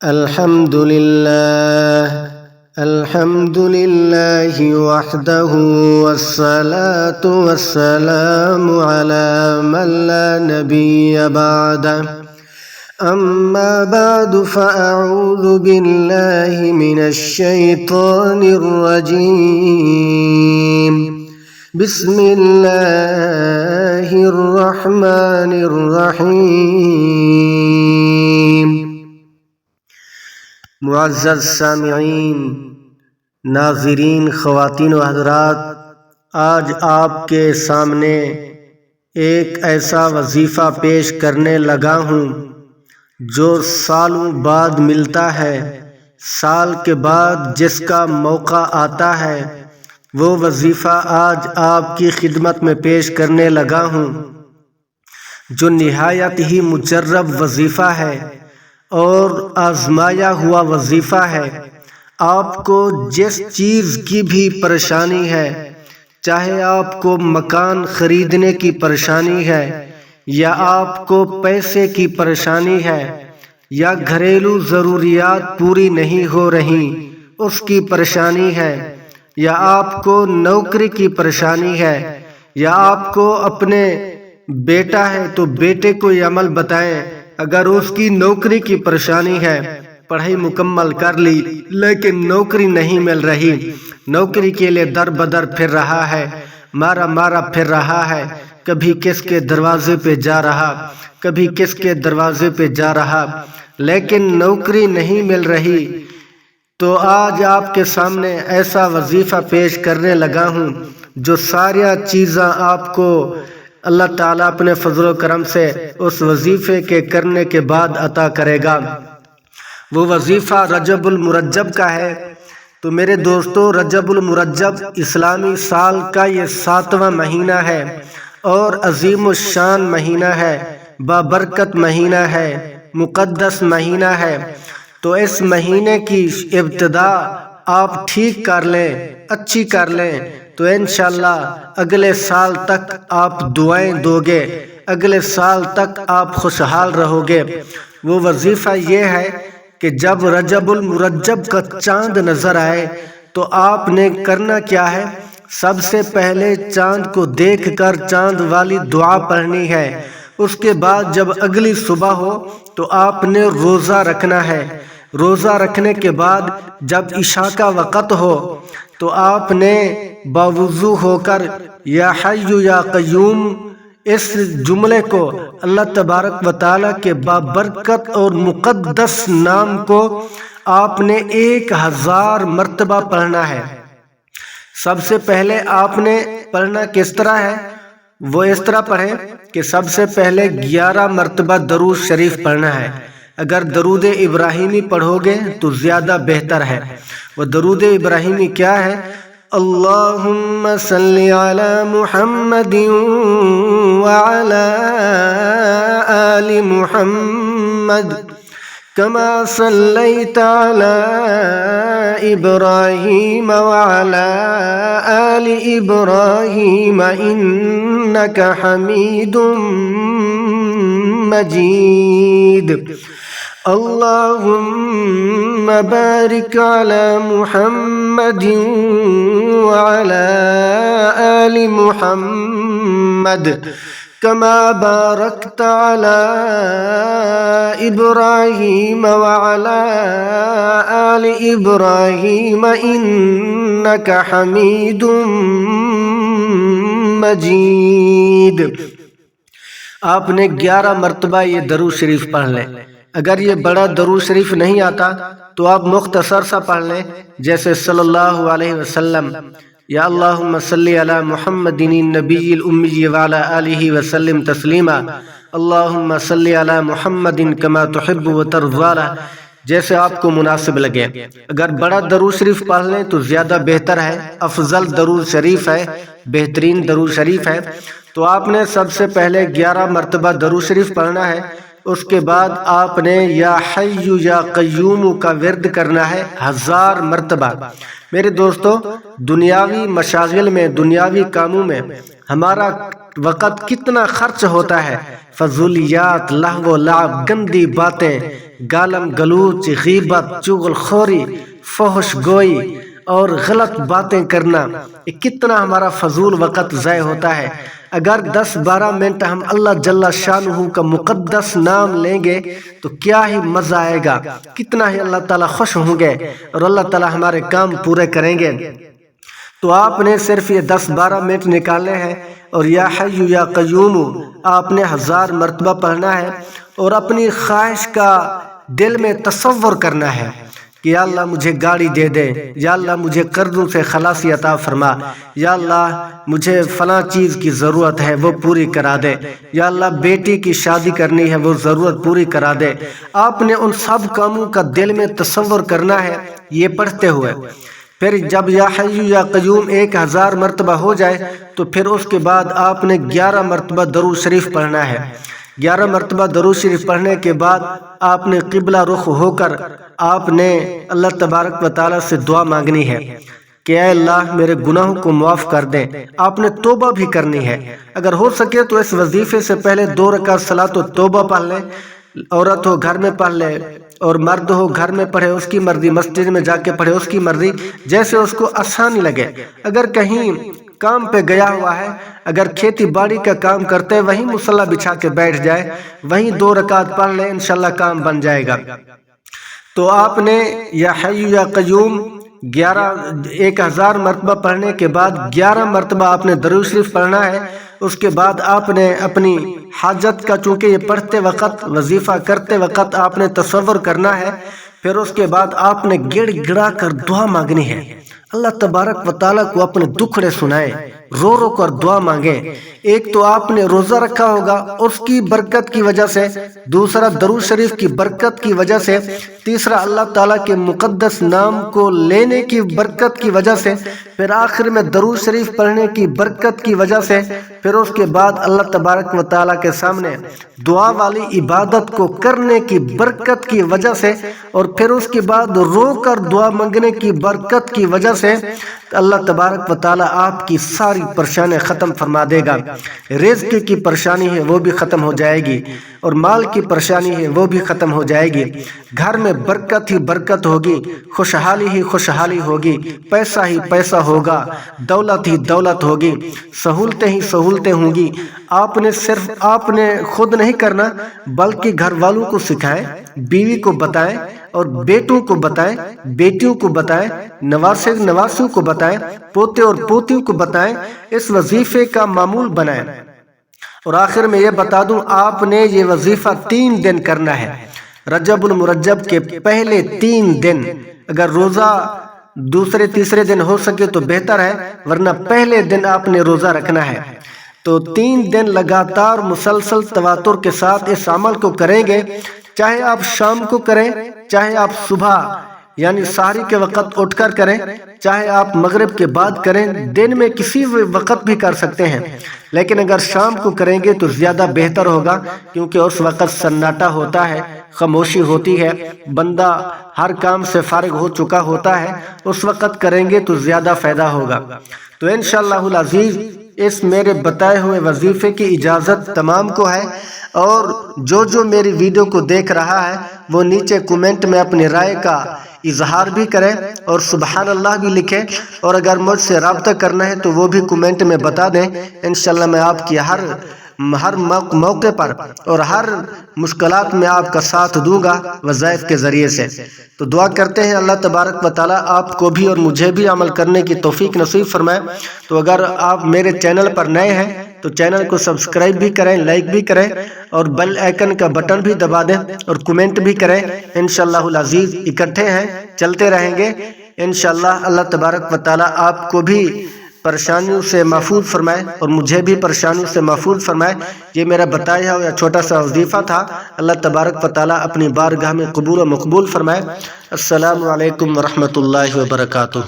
الحمد لله وحده والصلاة والسلام على من لا نبي بعده أما بعد فأعوذ بالله من الشيطان الرجيم بسم الله الرحمن الرحيم معزز سامعین، ناظرین، خواتین و حضرات، آج آپ کے سامنے ایک ایسا وظیفہ پیش کرنے لگا ہوں جو سالوں بعد ملتا ہے۔ سال کے بعد جس کا موقع آتا ہے وہ وظیفہ آج آپ کی خدمت میں پیش کرنے لگا ہوں، جو نہایت ہی مجرب وظیفہ ہے اور آزمایا ہوا وظیفہ ہے۔ آپ کو جس چیز کی بھی پریشانی ہے، چاہے آپ کو مکان خریدنے کی پریشانی ہے، یا آپ کو پیسے کی پریشانی ہے، یا گھریلو ضروریات پوری نہیں ہو رہی اس کی پریشانی ہے، یا آپ کو نوکری کی پریشانی ہے، یا آپ کو اپنے بیٹا ہے تو بیٹے کو یہ عمل بتائیں، اگر اس کی نوکری کی پریشانی ہے، پڑھائی مکمل کر لی لیکن نوکری نہیں مل رہی، نوکری کے لیے در بدر پھر رہا ہے، مارا پھر رہا ہے، کبھی کس کے دروازے پہ جا رہا، کبھی کس کے دروازے پہ جا رہا، لیکن نوکری نہیں مل رہی، تو آج آپ کے سامنے ایسا وظیفہ پیش کرنے لگا ہوں جو ساری چیزاں آپ کو اللہ تعالیٰ اپنے فضل و کرم سے اس وظیفے کے کرنے کے بعد عطا کرے گا۔ وہ وظیفہ رجب المرجب کا ہے۔ تو میرے دوستو، رجب المرجب اسلامی سال کا یہ 7واں مہینہ ہے اور عظیم الشان مہینہ ہے، بابرکت مہینہ ہے، مقدس مہینہ ہے۔ تو اس مہینے کی ابتدا آپ ٹھیک کر لیں، اچھی کر لیں، تو انشاءاللہ اگلے سال تک آپ دعائیں دو گے، اگلے سال تک آپ خوشحال رہو گے۔ وہ وظیفہ یہ ہے کہ جب رجب المرجب کا چاند نظر آئے تو آپ نے کرنا کیا ہے؟ سب سے پہلے چاند کو دیکھ کر چاند والی دعا پڑھنی ہے۔ اس کے بعد جب اگلی صبح ہو تو آپ نے روزہ رکھنا ہے۔ روزہ رکھنے کے بعد جب عشاء کا وقت ہو تو آپ نے باوضو ہو کر یا حی یا قیوم اس جملے کو، اللہ تبارک و تعالیٰ کے بابرکت اور مقدس نام کو آپ نے 1000 مرتبہ پڑھنا ہے۔ سب سے پہلے آپ نے پڑھنا کس طرح ہے؟ وہ اس طرح پڑھیں کہ سب سے پہلے 11 مرتبہ درود شریف پڑھنا ہے۔ اگر درود ابراہیمی پڑھو گے تو زیادہ بہتر ہے۔ وہ درود ابراہیمی کیا ہے؟ اللہم صلی علی محمد وعلی آل محمد کما صلیت علی ابراہیم وعلی آل ابراہیم انک حمید مجید۔ اللہم بارک علی محمد وعلی آل محمد کما بارکت علی ابراہیم وعلی آل ابراہیم انک حمید مجید۔ آپ نے 11 مرتبہ یہ درود شریف پڑھ لیں۔ اگر یہ بڑا درود شریف نہیں آتا تو آپ مختصر سا پڑھ لیں، جیسے صلی اللہ علیہ وسلم، یا اللہم صلی علی محمد النبی الامی وعلی آلہ وسلم تسلیما، اللہم صلی علی محمد کما تحب وترضی، جیسے آپ کو مناسب لگے۔ اگر بڑا درود شریف پڑھ لیں تو زیادہ بہتر ہے، افضل درود شریف ہے، بہترین درود شریف ہے۔ تو آپ نے سب سے پہلے 11 مرتبہ درود شریف پڑھنا ہے۔ اس کے بعد آپ نے یا حی یا قیوم کا ورد کرنا ہے 1000 مرتبہ۔ میرے دوستو، دنیاوی مشاغل میں، دنیاوی کاموں میں ہمارا وقت کتنا خرچ ہوتا ہے، فضولیات، لہو و لعب، گندی باتیں، گالم گلوچ، غیبت، چغل خوری، فحش گوئی اور غلط باتیں کرنا، یہ کتنا ہمارا فضول وقت ضائع ہوتا ہے۔ اگر 10-12 منٹ ہم اللہ جل شانہ کا مقدس نام لیں گے تو کیا ہی مزہ آئے گا، کتنا ہی اللہ تعالیٰ خوش ہوں گے اور اللہ تعالیٰ ہمارے کام پورے کریں گے۔ تو آپ نے صرف یہ 10-12 منٹ نکالنے ہیں اور یا حی یا قیوم آپ نے 1000 مرتبہ پڑھنا ہے، اور اپنی خواہش کا دل میں تصور کرنا ہے کہ یا اللہ مجھے گاڑی دے دے، یا اللہ مجھے قرضوں سے خلاصی عطا فرما، یا اللہ مجھے فلاں چیز کی ضرورت ہے وہ پوری کرا دے، یا اللہ بیٹی کی شادی کرنی ہے وہ ضرورت پوری کرا دے۔ آپ نے ان سب کاموں کا دل میں تصور کرنا ہے یہ پڑھتے ہوئے۔ پھر جب یا حی یا قیوم 1000 مرتبہ ہو جائے تو پھر اس کے بعد آپ نے 11 مرتبہ درود شریف پڑھنا ہے۔ 11 مرتبہ درود شریف پڑھنے کے بعد آپ نے قبلہ رخ ہو کر آپ نے اللہ تبارک و تعالیٰ سے دعا مانگنی ہے کہ اے اللہ میرے گناہوں کو معاف کر دیں۔ آپ نے توبہ بھی کرنی ہے، اگر ہو سکے تو اس وظیفے سے پہلے 2 رکعت صلاۃ و توبہ پڑھ لیں، عورت ہو گھر میں پڑھ لے اور مرد ہو گھر میں پڑھے، اس کی مرضی، مسجد میں جا کے پڑھے، اس کی مرضی، جیسے اس کو آسانی لگے۔ اگر کہیں کام پہ گیا ہوا ہے، اگر کھیتی باڑی کا کام کرتے وہیں مصلی بچھا کے بیٹھ جائے، وہیں 2 رکعت پڑھ لے، انشاءاللہ کام بن جائے گا۔ تو آپ نے یا حی یا قیوم 1000 مرتبہ پڑھنے کے بعد 11 مرتبہ آپ نے درود شریف پڑھنا ہے۔ اس کے بعد آپ نے اپنی حاجت کا، چونکہ یہ پڑھتے وقت، وظیفہ کرتے وقت آپ نے تصور کرنا ہے، پھر اس کے بعد آپ نے گڑ گڑا کر دعا مانگنی ہے۔ اللہ تبارک و تعالیٰ کو اپنے دکھڑے سنائے، رو رو کر دعا مانگے۔ ایک تو آپ نے روزہ رکھا ہوگا اس کی برکت کی وجہ سے، دوسرا درود شریف کی برکت کی وجہ سے، تیسرا اللہ تعالیٰ کے مقدس نام کو لینے کی برکت کی وجہ سے، پھر آخر میں درود شریف پڑھنے کی برکت کی وجہ سے، پھر اس کے بعد اللہ تبارک و تعالیٰ کے سامنے دعا والی عبادت کو کرنے کی برکت کی وجہ سے، اور پھر اس کے بعد رو کر دعا مانگنے کی برکت کی وجہ سے اللہ تبارک و تعالیٰ آپ کی ساری پریشانی ختم فرما دے گا۔ رزق کی پریشانی ہے وہ بھی ختم ہو جائے گی، اور مال کی پریشانی ہے وہ بھی ختم ہو جائے گی۔ گھر میں برکت ہی برکت ہوگی، خوشحالی ہی خوشحالی ہوگی، پیسہ ہی پیسہ ہوگا، دولت ہی دولت ہوگی، سہولتیں ہی سہولتیں ہوں گی۔ صرف آپ نے خود نہیں کرنا بلکہ گھر والوں کو سکھائیں، بیوی کو بتائیں، اور بیٹوں کو بتائیں، بیٹیوں کو بتائیں، نواسوں کو بتائیں، پوتے اور پوتیوں کو بتائیں، اس وظیفے کا معمول بنائیں۔ اور آخر میں یہ بتا دوں، آپ نے یہ وظیفہ 3 دن کرنا ہے۔ رجب المرجب کے پہلے 3 دن، اگر روزہ دوسرے تیسرے دن ہو سکے تو بہتر ہے، ورنہ پہلے دن آپ نے روزہ رکھنا ہے۔ تو 3 دن لگاتار مسلسل تواتر کے ساتھ اس عمل کو کریں گے، چاہے آپ شام کو کریں، چاہے آپ صبح یعنی سحری کے وقت اٹھ کر کریں، چاہے آپ مغرب کے بعد کریں، دن میں کسی وقت بھی کر سکتے ہیں، لیکن اگر شام کو کریں گے تو زیادہ بہتر ہوگا، کیونکہ اس وقت سناٹا ہوتا ہے، خاموشی ہوتی ہے، بندہ ہر کام سے فارغ ہو چکا ہوتا ہے، اس وقت کریں گے تو زیادہ فائدہ ہوگا۔ تو انشاءاللہ العزیز اس میرے بتائے ہوئے وظیفے کی اجازت تمام کو ہے، اور جو میری ویڈیو کو دیکھ رہا ہے وہ نیچے کومنٹ میں اپنی رائے کا اظہار بھی کرے اور سبحان اللہ بھی لکھے، اور اگر مجھ سے رابطہ کرنا ہے تو وہ بھی کومنٹ میں بتا دیں۔ انشاءاللہ میں آپ کی ہر موقع پر اور ہر مشکلات میں آپ کا ساتھ دوں گا وظائف کے ذریعے سے۔ تو دعا کرتے ہیں اللہ تبارک و تعالیٰ آپ کو بھی اور مجھے بھی عمل کرنے کی توفیق نصیب فرمائے۔ تو اگر آپ میرے چینل پر نئے ہیں تو چینل کو سبسکرائب بھی کریں، لائک بھی کریں، اور بیل آئیکن کا بٹن بھی دبا دیں، اور کومنٹ بھی کریں۔ انشاءاللہ العزیز اکٹھے ہیں، چلتے رہیں گے انشاءاللہ۔ اللہ تبارک و تعالیٰ آپ کو بھی پریشانیوں سے محفوظ فرمائے اور مجھے بھی پریشانیوں سے محفوظ فرمائے۔ یہ میرا بتایا ہوا چھوٹا سا وظیفہ تھا، اللہ تبارک و تعالیٰ اپنی بارگاہ میں قبول و مقبول فرمائے۔ السلام علیکم ورحمۃ اللہ وبرکاتہ۔